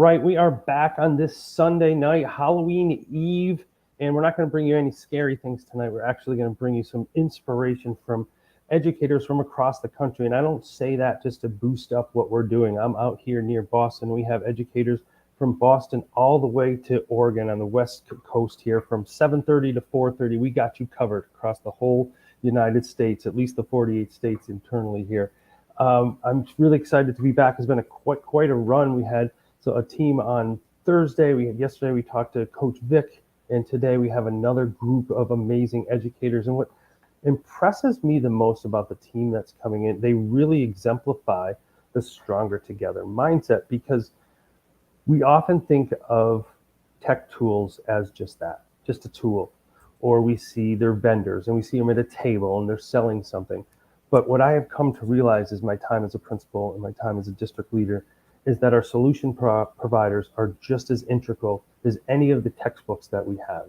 right, we are back on this Sunday night, Halloween Eve, and we're not going to bring you any scary things tonight. We're actually going to bring you some inspiration from educators from across the country. And I don't say that just to boost up what we're doing. I'm out here near Boston. We have educators from Boston all the way to Oregon on the West Coast here from 7:30 to 4:30. We got you covered across the whole United States, at least the 48 states internally here. I'm really excited to be back. It's been quite a run. We had a team on Thursday. Yesterday we talked to Coach Vic, and today we have another group of amazing educators. And what impresses me the most about the team that's coming in, they really exemplify the stronger together mindset, because we often think of tech tools as just that, just a tool, or we see their vendors and we see them at a table and they're selling something. But what I have come to realize is my time as a principal and my time as a district leader is that our solution providers are just as integral as any of the textbooks that we have.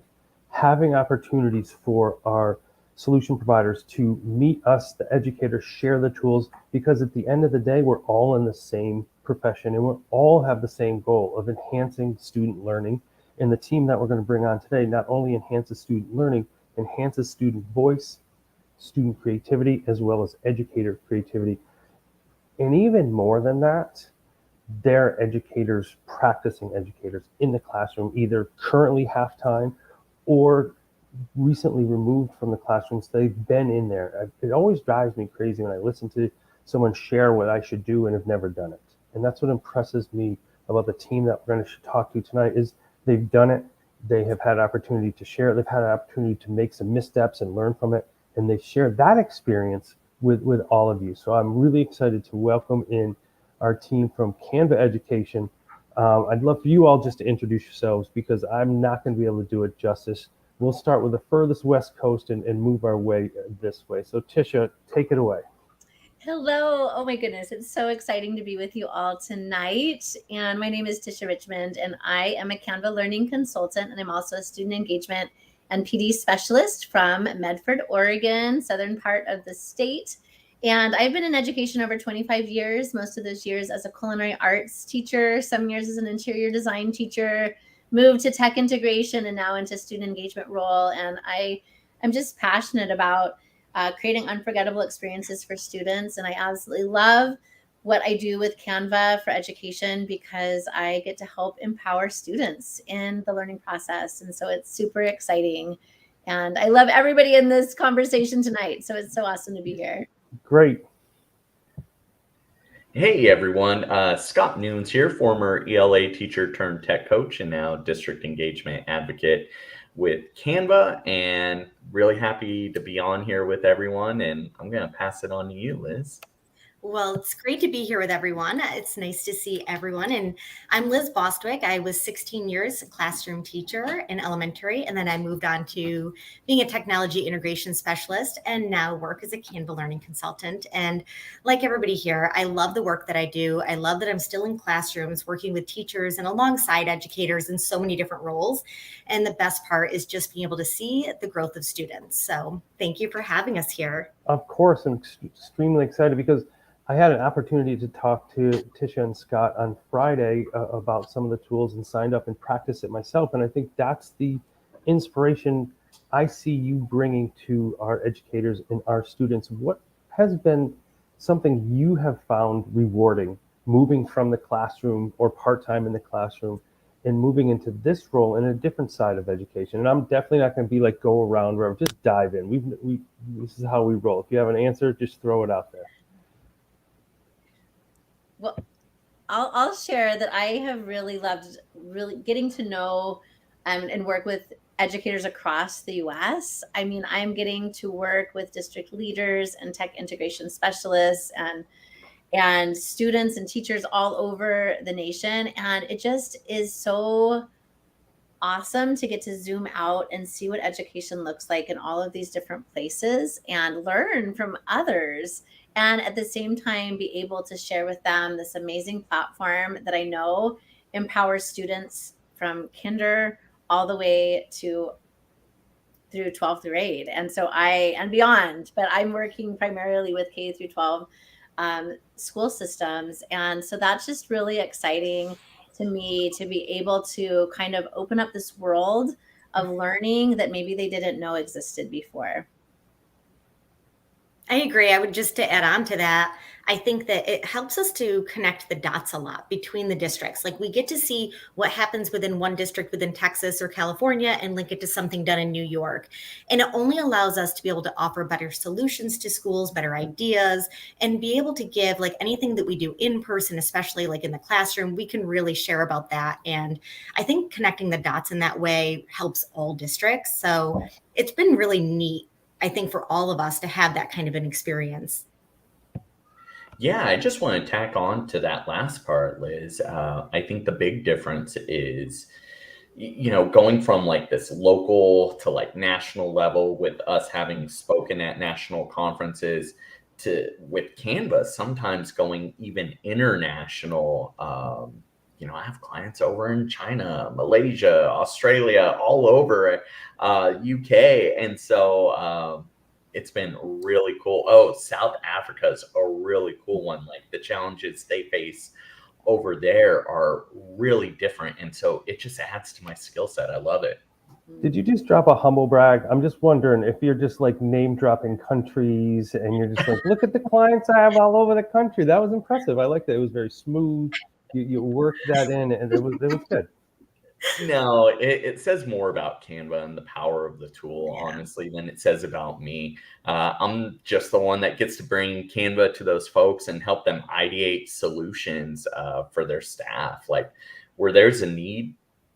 Having opportunities for our solution providers to meet us, the educators, share the tools, because at the end of the day, we're all in the same profession and we all have the same goal of enhancing student learning. And the team that we're going to bring on today not only enhances student learning, enhances student voice, student creativity, as well as educator creativity. And even more than that, they're educators, practicing educators in the classroom, either currently half-time or recently removed from the classrooms. They've been in there. It always drives me crazy when I listen to someone share what I should do and have never done it. And that's what impresses me about the team that we're going to talk to tonight is they've done it. They have had opportunity to share it. They've had an opportunity to make some missteps and learn from it. And they share that experience with all of you. So I'm really excited to welcome in our team from Canva Education. I'd love for you all just to introduce yourselves, because I'm not going to be able to do it justice. We'll start with the furthest West Coast and move our way this way. So Tisha, take it away. Hello. Oh my goodness. It's so exciting to be with you all tonight. And my name is Tisha Richmond, and I am a Canva learning consultant, and I'm also a student engagement and PD specialist from Medford, Oregon, southern part of the state. And I've been in education over 25 years, most of those years as a culinary arts teacher, some years as an interior design teacher, moved to tech integration, and now into student engagement role. And I'm just passionate about creating unforgettable experiences for students. And I absolutely love what I do with Canva for education, because I get to help empower students in the learning process. And so it's super exciting. And I love everybody in this conversation tonight. So it's so awesome to be here. Great. Hey everyone, Scott Noons here, former ELA teacher turned tech coach and now district engagement advocate with Canva, and really happy to be on here with everyone. And I'm going to pass it on to you, Liz. Well, it's great to be here with everyone. It's nice to see everyone. And I'm Liz Bostwick. I was 16 years a classroom teacher in elementary, and then I moved on to being a technology integration specialist and now work as a Canva learning consultant. And like everybody here, I love the work that I do. I love that I'm still in classrooms working with teachers and alongside educators in so many different roles. And the best part is just being able to see the growth of students. So thank you for having us here. Of course, I'm extremely excited because I had an opportunity to talk to Tisha and Scott on Friday about some of the tools and signed up and practiced it myself. And I think that's the inspiration I see you bringing to our educators and our students. What has been something you have found rewarding moving from the classroom or part-time in the classroom and moving into this role in a different side of education? And I'm definitely not going to be like go around where just dive in. This is how we roll. If you have an answer, just throw it out there. Well, I'll share that I have really loved getting to know and work with educators across the US. I mean, I'm getting to work with district leaders and tech integration specialists and students and teachers all over the nation. And it just is so awesome to get to zoom out and see what education looks like in all of these different places and learn from others. And at the same time, be able to share with them this amazing platform that I know empowers students from kinder all the way through 12th grade. And so and beyond, but I'm working primarily with K through 12 school systems. And so that's just really exciting to me to be able to kind of open up this world of learning that maybe they didn't know existed before. I agree. I would just to add on to that, I think that it helps us to connect the dots a lot between the districts. Like we get to see what happens within one district within Texas or California and link it to something done in New York. And it only allows us to be able to offer better solutions to schools, better ideas, and be able to give like anything that we do in person, especially like in the classroom, we can really share about that. And I think connecting the dots in that way helps all districts. So it's been really neat, I think, for all of us to have that kind of an experience. Yeah, I just want to tack on to that last part, Liz. I think the big difference is, going from like this local to like national level with us having spoken at national conferences to with Canva, sometimes going even international. I have clients over in China, Malaysia, Australia, all over UK. And so it's been really cool. Oh, South Africa is a really cool one. Like the challenges they face over there are really different. And so it just adds to my skill set. I love it. Did you just drop a humble brag? I'm just wondering if you're just like name dropping countries and you're just like, look at the clients I have all over the country. That was impressive. I liked it. It was very smooth. You worked that in, and it was good. No, it says more about Canva and the power of the tool, honestly, than it says about me. I'm just the one that gets to bring Canva to those folks and help them ideate solutions for their staff. Like where there's a need,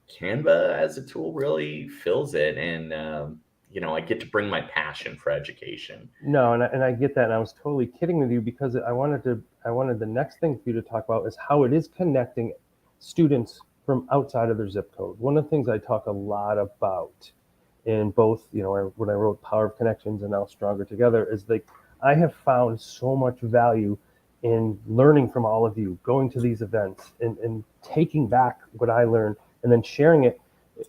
Canva as a tool really fills it. And, I get to bring my passion for education. No, and I get that, and I was totally kidding with you because I wanted the next thing for you to talk about is how it is connecting students from outside of their zip code. One of the things I talk a lot about in both, when I wrote Power of Connections and now Stronger Together is like, I have found so much value in learning from all of you, going to these events and taking back what I learned and then sharing it.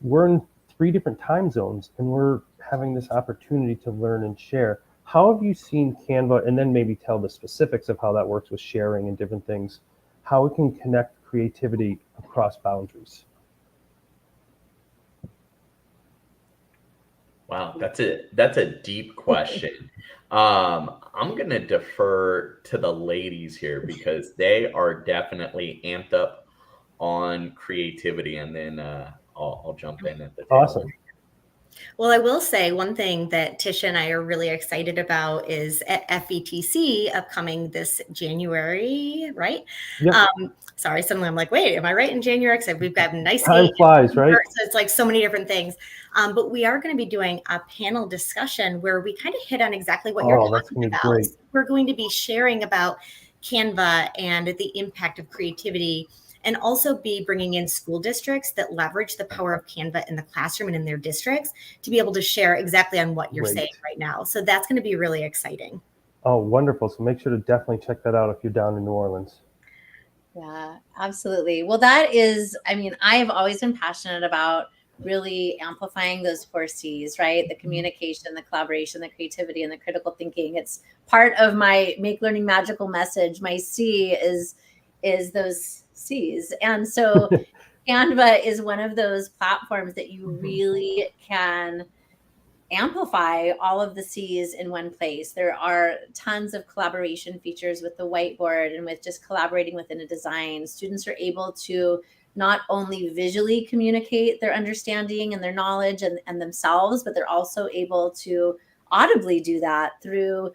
We're in 3 different time zones and we're having this opportunity to learn and share. How have you seen Canva, and then maybe tell the specifics of how that works with sharing and different things, how it can connect creativity across boundaries? Wow, that's a deep question. I'm gonna defer to the ladies here because they are definitely amped up on creativity, and then I'll jump in at the tail Awesome. end. Well, I will say one thing that Tisha and I are really excited about is at FETC upcoming this January, right? Yep. Sorry, suddenly I'm like, wait, am I right in January? Because we've got a nice Time flies, right? So it's like so many different things. But we are going to be doing a panel discussion where we kind of hit on exactly what you're That's talking gonna be about. great. We're going to be sharing about Canva and the impact of creativity, and also be bringing in school districts that leverage the power of Canva in the classroom and in their districts to be able to share exactly on what you're saying right now. So that's going to be really exciting. Oh, wonderful. So make sure to definitely check that out if you're down in New Orleans. Yeah, absolutely. Well, that is, I have always been passionate about really amplifying those 4 C's, right? The communication, the collaboration, the creativity, and the critical thinking. It's part of my Make Learning Magical message. My C is those C's. And so Canva is one of those platforms that you really can amplify all of the C's in one place. There are tons of collaboration features with the whiteboard and with just collaborating within a design. Students are able to not only visually communicate their understanding and their knowledge and themselves, but they're also able to audibly do that through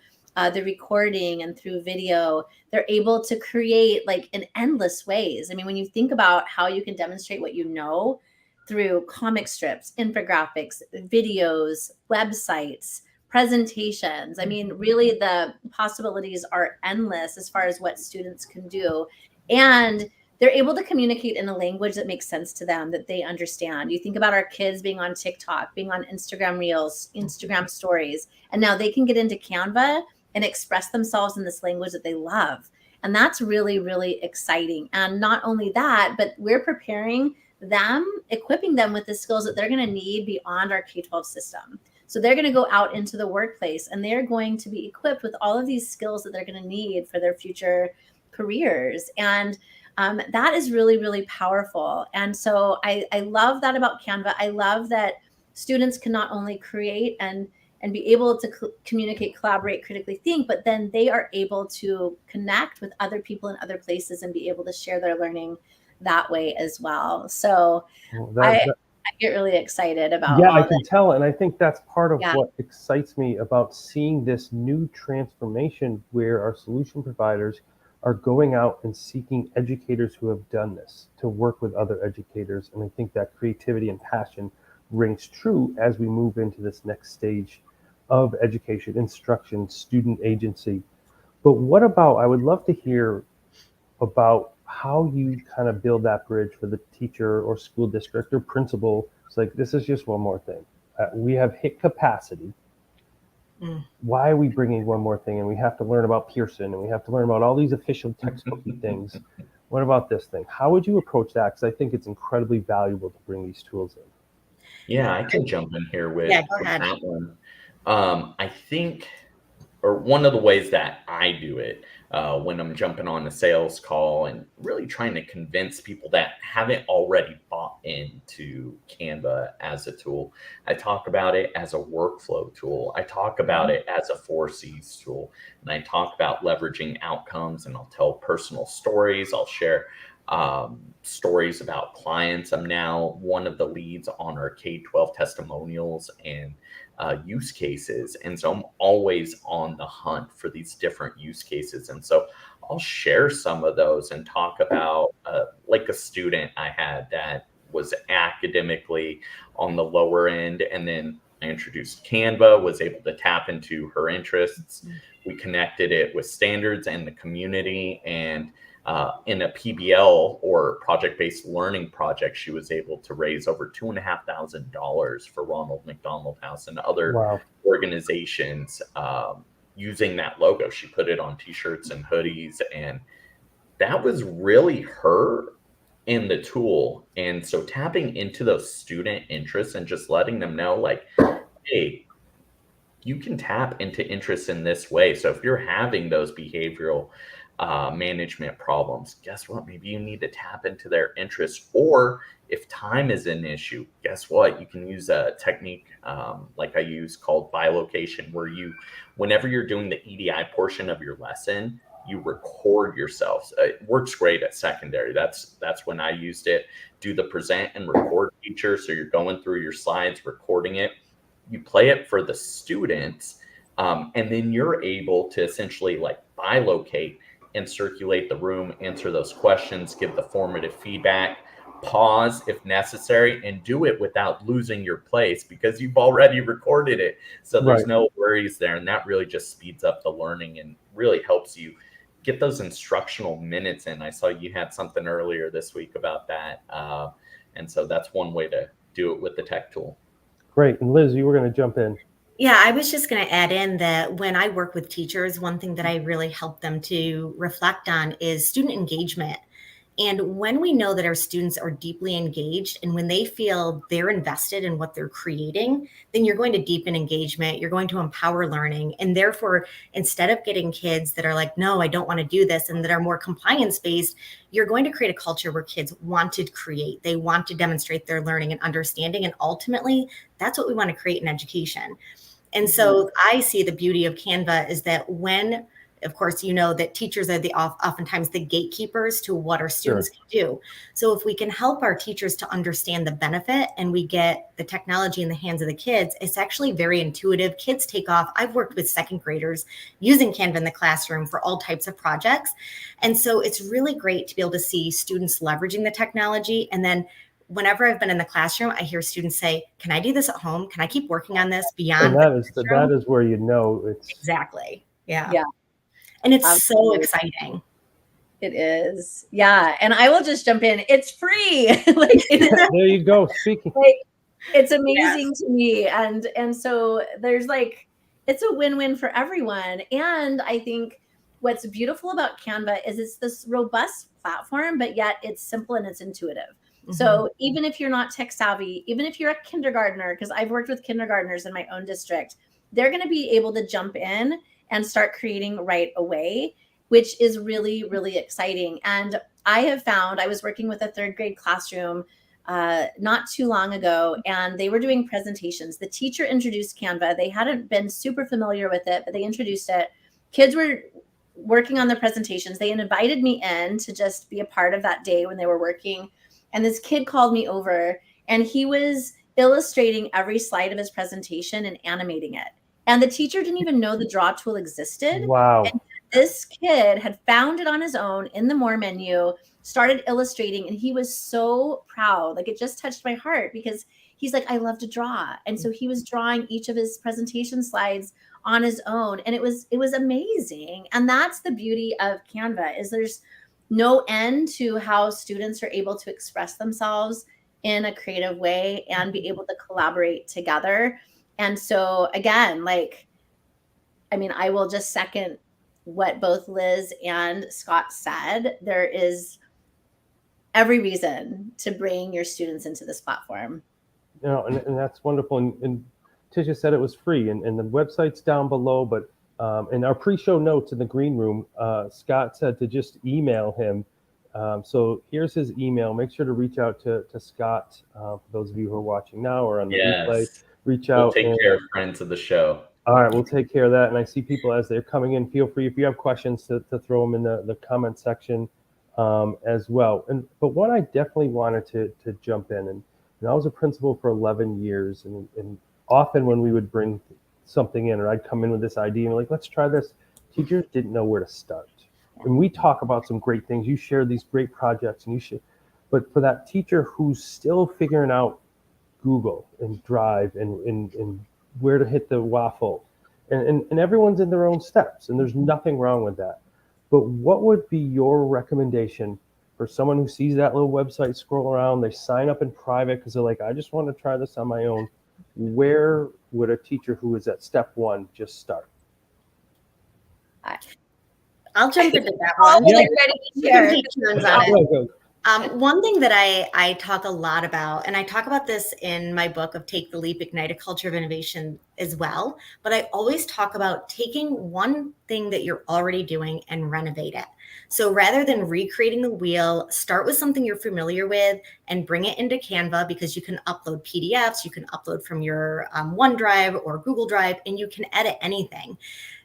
the recording and through video. They're able to create like in endless ways. When you think about how you can demonstrate what you know through comic strips, infographics, videos, websites, presentations. Really the possibilities are endless as far as what students can do. And they're able to communicate in a language that makes sense to them, that they understand. You think about our kids being on TikTok, being on Instagram Reels, Instagram Stories, and now they can get into Canva and express themselves in this language that they love. And that's really, really exciting. And not only that, but we're preparing them, equipping them with the skills that they're going to need beyond our K-12 system. So they're going to go out into the workplace and they're going to be equipped with all of these skills that they're going to need for their future careers. And that is really, really powerful. And so I love that about Canva. I love that students can not only create and be able to communicate, collaborate, critically think, but then they are able to connect with other people in other places and be able to share their learning that way as well. So I get really excited about yeah, all I can tell. And I think that's part of Yeah. what excites me about seeing this new transformation where our solution providers are going out and seeking educators who have done this to work with other educators. And I think that creativity and passion rings true as we move into this next stage of education, instruction, student agency. But what about, I would love to hear about how you kind of build that bridge for the teacher or school district or principal. It's like, this is just one more thing. We have hit capacity. Why are we bringing one more thing? And we have to learn about Pearson and we have to learn about all these official textbooky things. What about this thing? How would you approach that? Because I think it's incredibly valuable to bring these tools in. Yeah, I can jump in here with, Yeah, go ahead. that one. I think, or one of the ways that I do it when I'm jumping on a sales call and really trying to convince people that haven't already bought into Canva as a tool, I talk about it as a workflow tool. I talk about it as a 4Cs tool. And I talk about leveraging outcomes, and I'll tell personal stories. I'll share stories about clients. I'm now one of the leads on our K-12 testimonials and use cases. And so I'm always on the hunt for these different use cases. And so I'll share some of those and talk about like a student I had that was academically on the lower end. And then I introduced Canva, was able to tap into her interests. We connected it with standards and the community. And in a PBL or project-based learning project, she was able to raise over $2,500 for Ronald McDonald House and other organizations using that logo. She put it on T-shirts and hoodies, and that was really her in the tool. And so tapping into those student interests and just letting them know, like, hey, you can tap into interests in this way. So if you're having those behavioral management problems, guess what? Maybe you need to tap into their interests. Or if time is an issue, guess what? You can use a technique like I use called bilocation, where whenever you're doing the EDI portion of your lesson, you record yourself. It works great at secondary. That's when I used it. Do the present and record feature. So you're going through your slides, recording it. You play it for the students, and then you're able to essentially like bilocate and circulate the room, answer those questions, give the formative feedback, pause if necessary, and do it without losing your place because you've already recorded it. So there's no worries there. And that really just speeds up the learning and really helps you get those instructional minutes in. I saw you had something earlier this week about that. And so that's one way to do it with the tech tool. Great. And Liz, you were going to jump in. Yeah, I was just going to add in that when I work with teachers, one thing that I really help them to reflect on is student engagement. And when we know that our students are deeply engaged and when they feel they're invested in what they're creating, then you're going to deepen engagement, you're going to empower learning. And therefore, instead of getting kids that are like, no, I don't want to do this, and that are more compliance-based, you're going to create a culture where kids want to create, they want to demonstrate their learning and understanding. And ultimately, that's what we want to create in education. And so I see the beauty of Canva is that when, of course, you know that teachers are oftentimes the gatekeepers to what our students can do. So if we can help our teachers to understand the benefit and we get the technology in the hands of the kids, it's actually very intuitive. Kids take off. I've worked with second graders using Canva in the classroom for all types of projects. And so it's really great to be able to see students leveraging the technology. And then whenever I've been in the classroom, I hear students say, can I do this at home? Can I keep working on this beyond? And that is where you know it's exactly. Yeah. Yeah. And it's Absolutely. so exciting. It is. Yeah. And I will just jump in. It's free. Like there you go. Speaking. Like, it's amazing to me. And so there's like, it's a win-win for everyone. And I think what's beautiful about Canva is it's this robust platform, but yet it's simple and it's intuitive. Mm-hmm. So even if you're not tech savvy, even if you're a kindergartner, because I've worked with kindergartners in my own district, they're going to be able to jump in and start creating right away, which is really, really exciting. And I have found, I was working with a third grade classroom not too long ago, and they were doing presentations. The teacher introduced Canva. They hadn't been super familiar with it, but they introduced it. Kids were working on the presentations. They invited me in to just be a part of that day when they were working. And this kid called me over, and he was illustrating every slide of his presentation and animating it. And the teacher didn't even know the draw tool existed. Wow. And this kid had found it on his own in the More menu, started illustrating, and he was so proud. Like, it just touched my heart because he's like, I love to draw. And so he was drawing each of his presentation slides on his own, and it was amazing. And that's the beauty of Canva, is there's no end to how students are able to express themselves in a creative way and be able to collaborate together. And so again, like, I mean, I will just second what both Liz and Scott said. There is every reason to bring your students into this platform. You know, and that's wonderful. And Tisha said it was free, and the website's down below. But in our pre-show notes in the green room, Scott said to just email him. So here's his email. Make sure to reach out to Scott, for those of you who are watching now or on the replay. Reach out. We'll take care of friends of the show. All right, we'll take care of that. And I see people as they're coming in. Feel free, if you have questions, to throw them in the comment section as well. But one I definitely wanted to jump in, and I was a principal for 11 years, and often when we would bring something in, or I'd come in with this idea and like, let's try this, teachers didn't know where to start. And we talk about some great things. You share these great projects, and but for that teacher who's still figuring out Google and Drive and where to hit the waffle, and everyone's in their own steps, and there's nothing wrong with that. But what would be your recommendation for someone who sees that little website scroll around, they sign up in private because they're like, I just want to try this on my own? Where would a teacher who is at step one just start? I'll jump into that one. Yeah. Ready to share. Take turns on it. One thing that I talk a lot about, and I talk about this in my book of Take the Leap, Ignite a Culture of Innovation as well, but I always talk about taking one thing that you're already doing and renovate it. So rather than recreating the wheel, start with something you're familiar with and bring it into Canva, because you can upload PDFs, you can upload from your OneDrive or Google Drive, and you can edit anything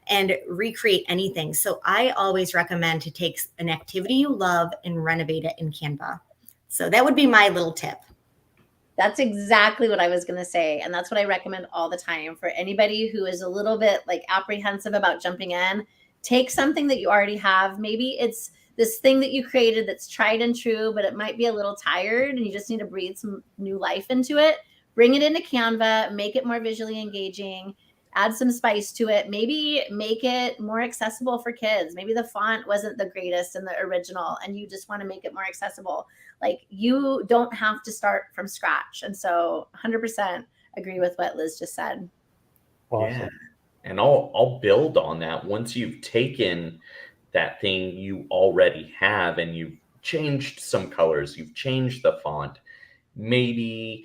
and recreate anything. So I always recommend to take an activity you love and renovate it in Canva. So that would be my little tip. That's exactly what I was going to say. And that's what I recommend all the time for anybody who is a little bit like apprehensive about jumping in. Take something that you already have. Maybe it's this thing that you created that's tried and true, but it might be a little tired and you just need to breathe some new life into it. Bring it into Canva, make it more visually engaging, add some spice to it, maybe make it more accessible for kids. Maybe the font wasn't the greatest in the original and you just want to make it more accessible. Like, you don't have to start from scratch. And so 100% agree with what Liz just said. Awesome. Yeah. And I'll build on that. Once you've taken that thing you already have and you've changed some colors, you've changed the font, maybe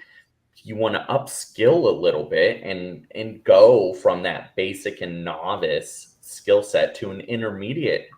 you want to upskill a little bit and go from that basic and novice skill set to an intermediate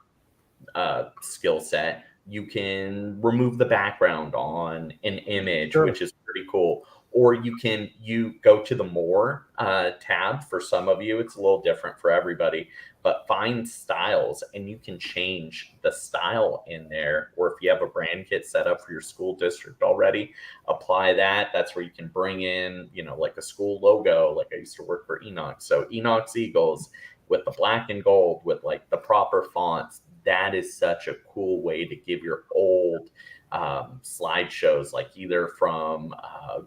skill set. You can remove the background on an image, Sure. which is pretty cool. Or you go to the More tab. For some of you, it's a little different for everybody, but find styles and you can change the style in there. Or if you have a brand kit set up for your school district already, apply that. That's where you can bring in, like a school logo. Like I used to work for Enoch. So Enoch's Eagles with the black and gold with like the proper fonts. That is such a cool way to give your old slideshows, like either from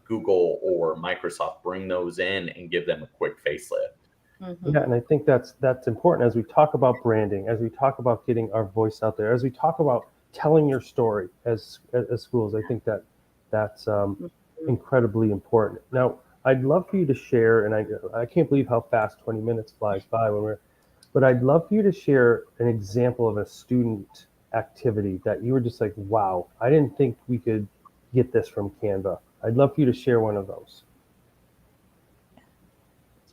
Google or Microsoft, bring those in and give them a quick facelift. Mm-hmm. Yeah, and I think that's important as we talk about branding, as we talk about getting our voice out there, as we talk about telling your story as schools. I think that's incredibly important. Now, I'd love for you to share, and I can't believe how fast 20 minutes flies by but I'd love for you to share an example of a student activity that you were just like, wow, I didn't think we could get this from Canva. I'd love for you to share one of those. Do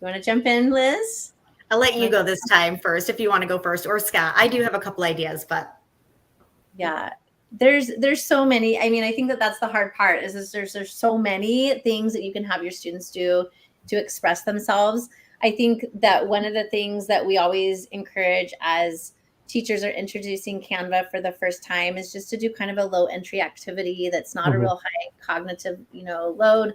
you want to jump in, Liz? I'll let you go this time first if you want to go first, or Scott. I do have a couple ideas, but yeah. There's so many. I mean, I think that that's the hard part is there's so many things that you can have your students do to express themselves. I think that one of the things that we always encourage as teachers are introducing Canva for the first time is just to do kind of a low entry activity that's not a real high cognitive, load.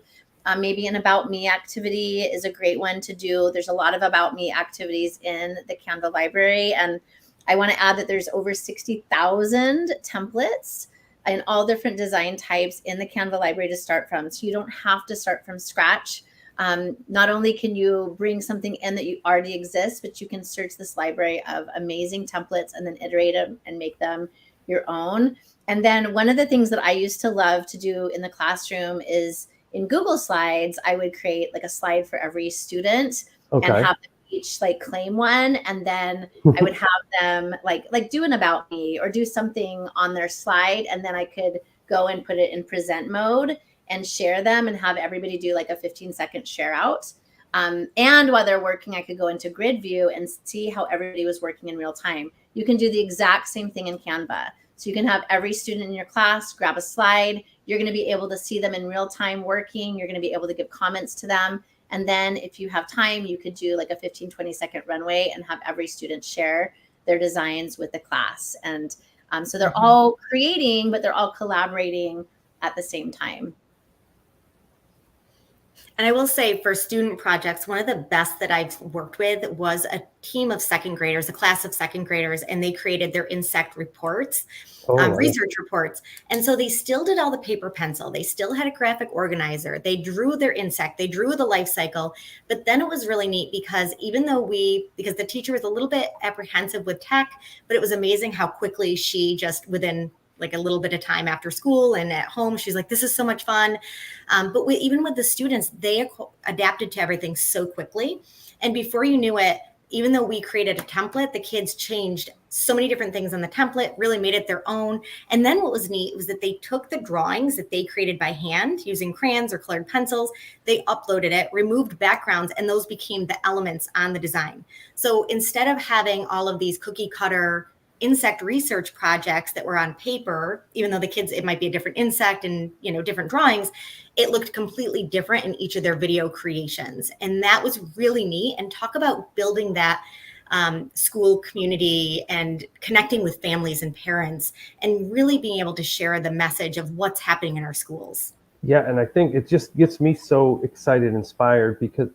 Maybe an about me activity is a great one to do. There's a lot of about me activities in the Canva library, and I want to add that there's over 60,000 templates in all different design types in the Canva library to start from. So you don't have to start from scratch. Not only can you bring something in that you already exist, but you can search this library of amazing templates and then iterate them and make them your own. And then one of the things that I used to love to do in the classroom is in Google Slides, I would create like a slide for every student and have them each like claim one, and then I would have them like do an about me or do something on their slide, and then I could go and put it in present mode and share them and have everybody do like a 15-second share out. And while they're working, I could go into grid view and see how everybody was working in real time. You can do the exact same thing in Canva. So you can have every student in your class grab a slide. You're going to be able to see them in real time working. You're going to be able to give comments to them. And then if you have time, you could do like a 15-20-second runway and have every student share their designs with the class. And so they're all creating, but they're all collaborating at the same time. And I will say for student projects, one of the best that I've worked with was a team of second graders, a class of second graders, and they created their insect reports, research reports. And so they still did all the paper pencil. They still had a graphic organizer. They drew their insect. They drew the life cycle. But then it was really neat because because the teacher was a little bit apprehensive with tech, but it was amazing how quickly she just within like a little bit of time after school and at home, she's like, this is so much fun. But even with the students, they adapted to everything so quickly. And before you knew it, even though we created a template, the kids changed so many different things on the template, really made it their own. And then what was neat was that they took the drawings that they created by hand using crayons or colored pencils, they uploaded it, removed backgrounds, and those became the elements on the design. So instead of having all of these cookie cutter insect research projects that were on paper, even though the kids, it might be a different insect and, different drawings, it looked completely different in each of their video creations. And that was really neat. And talk about building that school community and connecting with families and parents and really being able to share the message of what's happening in our schools. Yeah. And I think it just gets me so excited, inspired, because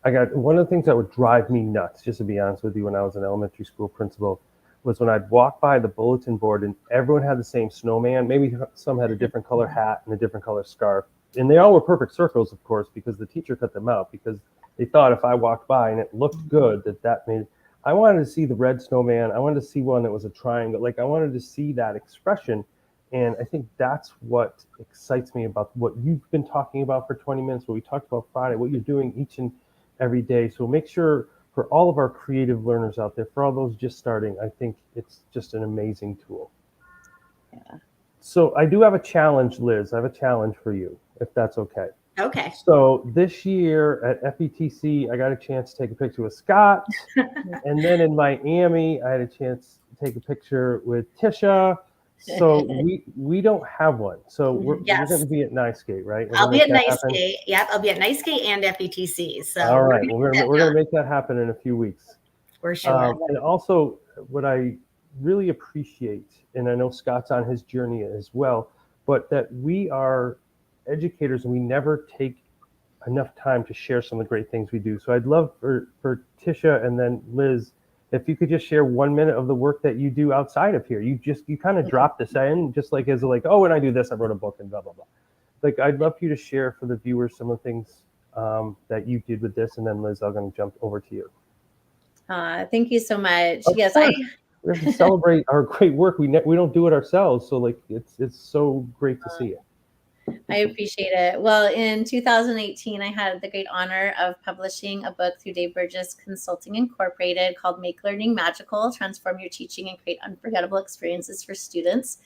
one of the things that would drive me nuts, just to be honest with you, when I was an elementary school principal, was when I'd walk by the bulletin board and everyone had the same snowman. Maybe some had a different color hat and a different color scarf. And they all were perfect circles, of course, because the teacher cut them out because they thought if I walked by and it looked good, that made, I wanted to see the red snowman. I wanted to see one that was a triangle. Like I wanted to see that expression. And I think that's what excites me about what you've been talking about for 20 minutes, what we talked about Friday, what you're doing each and every day. So make sure for all of our creative learners out there, for all those just starting, I think it's just an amazing tool. Yeah. So I do have a challenge, Liz. I have a challenge for you, if that's okay. Okay. So this year at FETC, I got a chance to take a picture with Scott. And then in Miami, I had a chance to take a picture with Tisha. So we don't have one. So we're going to be at NICE-Gate, right? I'll be at NICE-Gate. Yep, I'll be at NICE-Gate and FETC. So all right, we're going to make that happen in a few weeks. For sure. And also, what I really appreciate, and I know Scott's on his journey as well, but that we are educators and we never take enough time to share some of the great things we do. So I'd love for Tisha and then Liz, if you could just share 1 minute of the work that you do outside of here. You kind of dropped this in, just like as like, oh, when I do this, I wrote a book and blah, blah, blah. Like, I'd love for you to share for the viewers some of the things that you did with this. And then Liz, I'm going to jump over to you. Thank you so much. Of yes, course. We have to celebrate our great work. We don't do it ourselves. So like, it's so great to see it. I appreciate it. Well, in 2018, I had the great honor of publishing a book through Dave Burgess Consulting Incorporated called Make Learning Magical, Transform Your Teaching and Create Unforgettable Experiences for Students.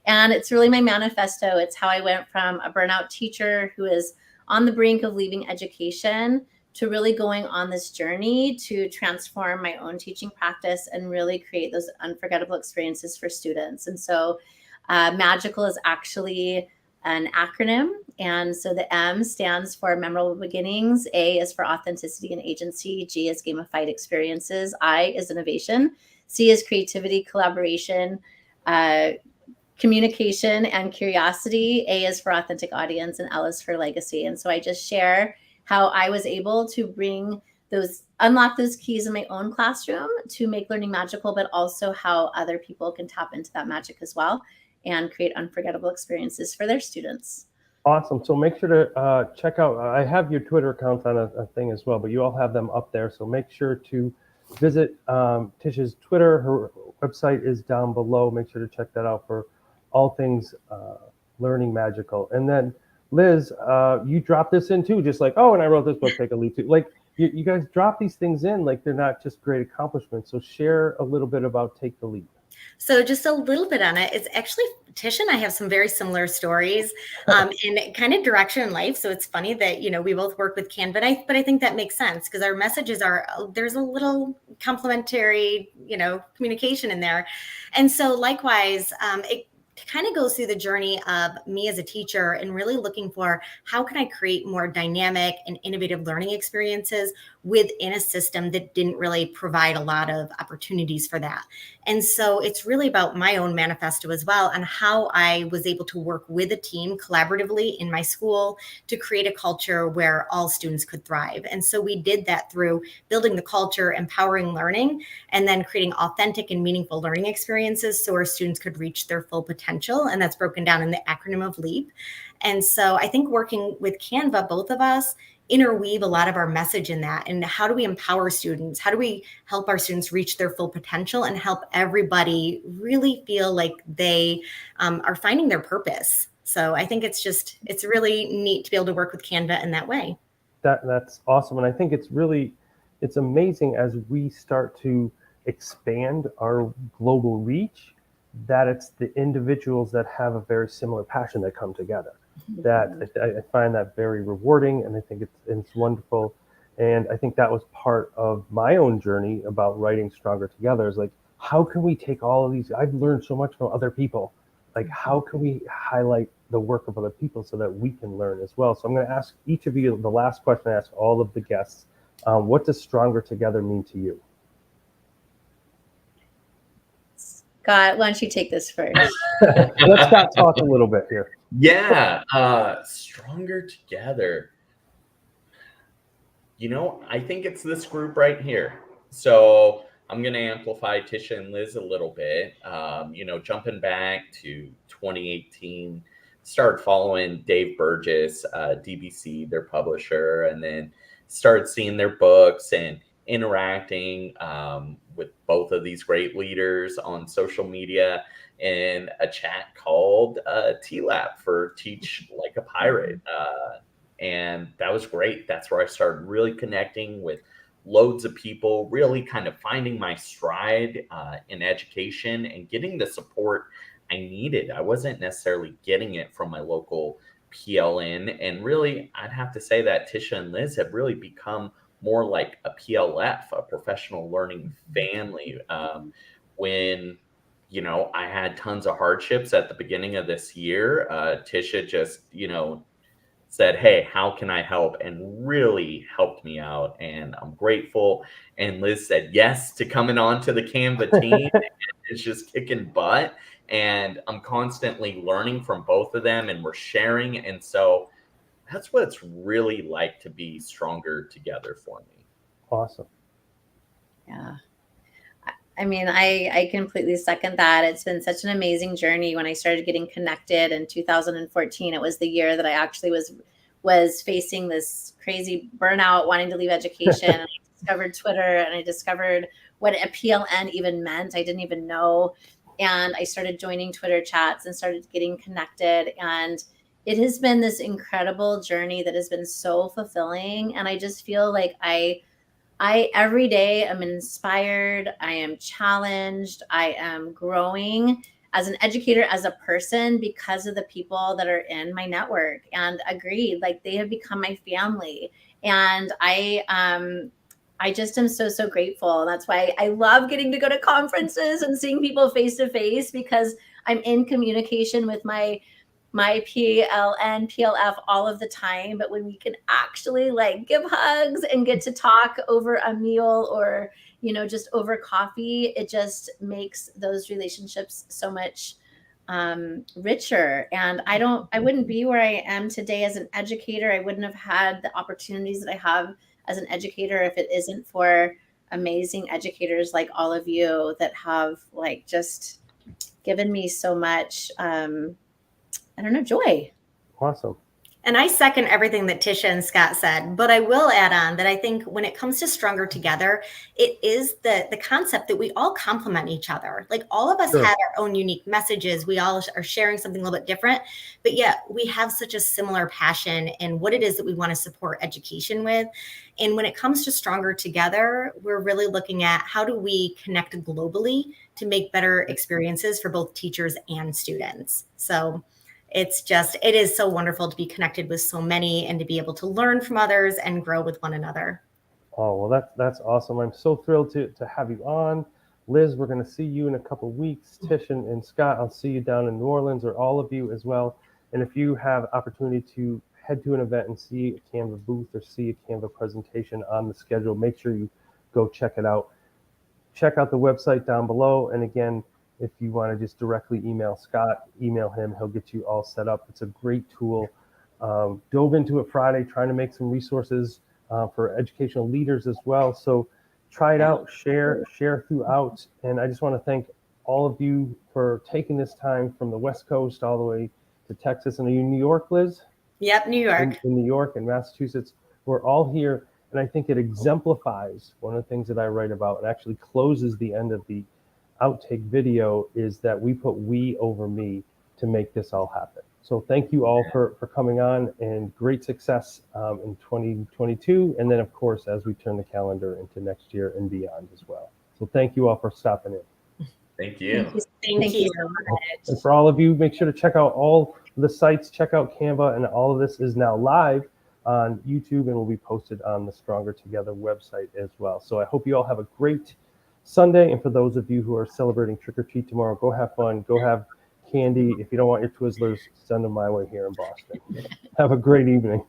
And it's really my manifesto. It's how I went from a burnout teacher who is on the brink of leaving education to really going on this journey to transform my own teaching practice and really create those unforgettable experiences for students. And so Magical is actually an acronym. And so the M stands for memorable beginnings. A is for authenticity and agency. G is gamified experiences. I is innovation. C is creativity, collaboration, communication, and curiosity. A is for authentic audience, and L is for legacy. And so I just share how I was able to unlock those keys in my own classroom to make learning magical, but also how other people can tap into that magic as well and create unforgettable experiences for their students. Awesome. So make sure to check out, I have your Twitter accounts on a thing as well, but you all have them up there. So make sure to visit Tish's Twitter. Her website is down below. Make sure to check that out for all things learning magical. And then Liz, you dropped this in too, just like, oh, and I wrote this book, Take a Leap too. Like you guys drop these things in, like they're not just great accomplishments. So share a little bit about Take the Leap. So just a little bit on it. It's actually, Tish and I have some very similar stories in kind of direction in life. So it's funny that, we both work with Canva, but I think that makes sense because our messages there's a little complementary, communication in there. And so likewise, it kind of goes through the journey of me as a teacher and really looking for how can I create more dynamic and innovative learning experiences within a system that didn't really provide a lot of opportunities for that. And so it's really about my own manifesto as well on how I was able to work with a team collaboratively in my school to create a culture where all students could thrive. And so we did that through building the culture, empowering learning, and then creating authentic and meaningful learning experiences so our students could reach their full potential. And that's broken down in the acronym of LEAP. And so I think working with Canva, both of us interweave a lot of our message in that. And how do we empower students? How do we help our students reach their full potential and help everybody really feel like they are finding their purpose? So I think it's really neat to be able to work with Canva in that way. That's awesome. And I think it's amazing as we start to expand our global reach, that it's the individuals that have a very similar passion that come together. That I find that very rewarding, and I think it's wonderful. And I think that was part of my own journey about writing Stronger Together, is like, how can we take all of these? I've learned so much from other people. Like, how can we highlight the work of other people so that we can learn as well? So I'm going to ask each of you the last question I ask all of the guests. What does Stronger Together mean to you? Scott, why don't you take this first? Let's Scott talk a little bit here. Yeah, Stronger Together. I think it's this group right here. So I'm going to amplify Tisha and Liz a little bit. Jumping back to 2018, started following Dave Burgess, DBC, their publisher, and then started seeing their books and interacting with both of these great leaders on social media in a chat called TLAP for Teach Like a Pirate. And that was great. That's where I started really connecting with loads of people, really kind of finding my stride in education and getting the support I needed. I wasn't necessarily getting it from my local PLN. And really, I'd have to say that Tisha and Liz have really become more like a PLF, a professional learning family. When I had tons of hardships at the beginning of this year, Tisha just, said, hey, how can I help? And really helped me out. And I'm grateful. And Liz said yes to coming on to the Canva team. It's just kicking butt. And I'm constantly learning from both of them, and we're sharing. And so that's what it's really like to be stronger together for me. Awesome. Yeah. I mean, I completely second that. It's been such an amazing journey. When I started getting connected in 2014, it was the year that I actually was facing this crazy burnout, wanting to leave education. And I discovered Twitter, and I discovered what a PLN even meant. I didn't even know. And I started joining Twitter chats and started getting connected. And it has been this incredible journey that has been so fulfilling. And I just feel like I every day am inspired. I am challenged. I am growing as an educator, as a person, because of the people that are in my network. And agreed, like, they have become my family. And I I just am so, so grateful. And that's why I love getting to go to conferences and seeing people face to face, because I'm in communication with my PLN, PLF all of the time. But when we can actually like give hugs and get to talk over a meal or, just over coffee, it just makes those relationships so much richer. And I wouldn't be where I am today as an educator. I wouldn't have had the opportunities that I have as an educator if it isn't for amazing educators like all of you that have like just given me so much joy. Awesome. And I second everything that Tisha and Scott said, but I will add on that I think when it comes to Stronger Together, it is the concept that we all complement each other. Like all of us Sure. have our own unique messages. We all are sharing something a little bit different, but yet we have such a similar passion in what it is that we want to support education with. And when it comes to Stronger Together, we're really looking at how do we connect globally to make better experiences for both teachers and students. So it is so wonderful to be connected with so many and to be able to learn from others and grow with one another. Oh, well, that's awesome. I'm so thrilled to have you on. Liz, we're going to see you in a couple of weeks. Tish and Scott, I'll see you down in New Orleans, or all of you as well. And if you have opportunity to head to an event and see a Canva booth or see a Canva presentation on the schedule, make sure you go check it out. Check out the website down below. And again, if you want to just directly email Scott, email him. He'll get you all set up. It's a great tool. Dove into it Friday, trying to make some resources for educational leaders as well. So try it out, share throughout. And I just want to thank all of you for taking this time from the West Coast all the way to Texas. And are you in New York, Liz? Yep, New York. In New York and Massachusetts. We're all here. And I think it exemplifies one of the things that I write about, and actually closes the end of the outtake video, is that we put we over me to make this all happen. So thank you all for coming on, and great success in 2022. And then of course, as we turn the calendar into next year and beyond as well. So thank you all for stopping in. Thank you. Thank you. And for all of you, make sure to check out all the sites, check out Canva, and all of this is now live on YouTube and will be posted on the Stronger Together website as well. So I hope you all have a great Sunday. And for those of you who are celebrating Trick or Treat tomorrow, go have fun, go have candy. If you don't want your Twizzlers, send them my way here in Boston. Have a great evening.